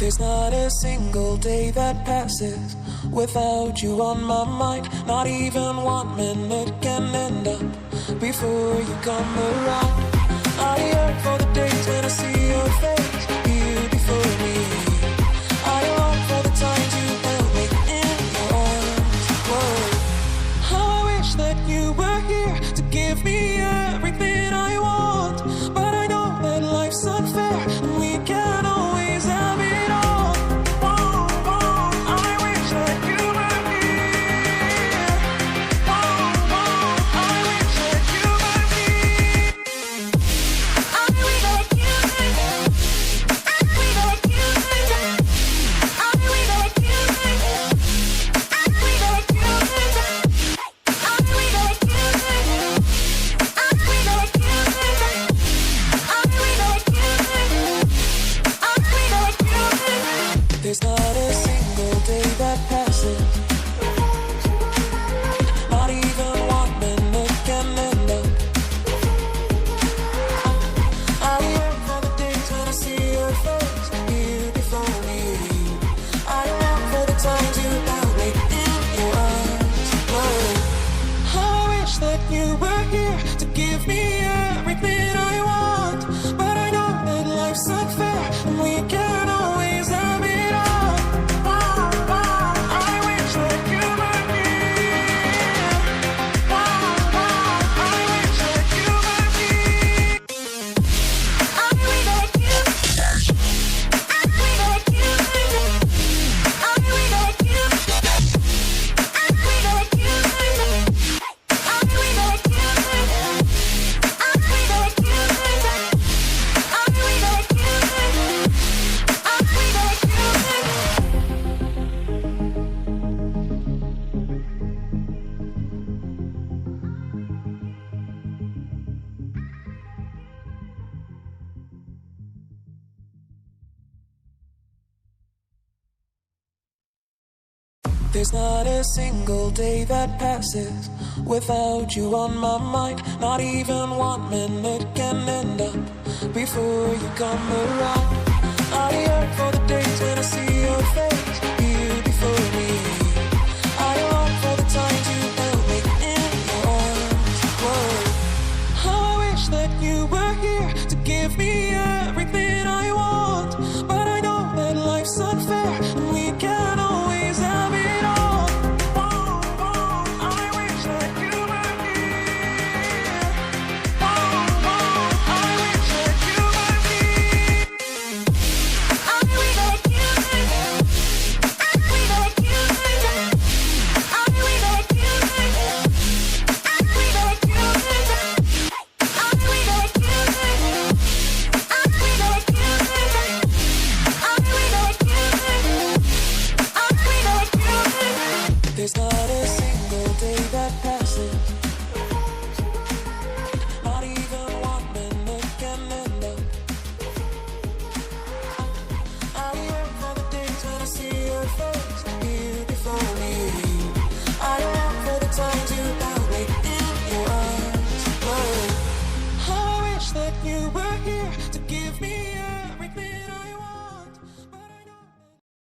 There's not a single day that passes without you on my mind. Not even 1 minute can end up before you come around. I yearn for the days when I see your face here before me. I long for the times you held me in your arms. Whoa. How I wish that you were here to give me everything I want. But I know that life's unfair and we can't always have it. There's not a single day that passes, not even 1 minute can end up. I yearn for the days when I see your face here before me. I long for the times you held me in your arms. Whoa. How I wish that you were here to give me everything I want. But I know that life's unfair and we can't always have it. There's not a single day that passes without you on my mind. Not even 1 minute can end up before you come around.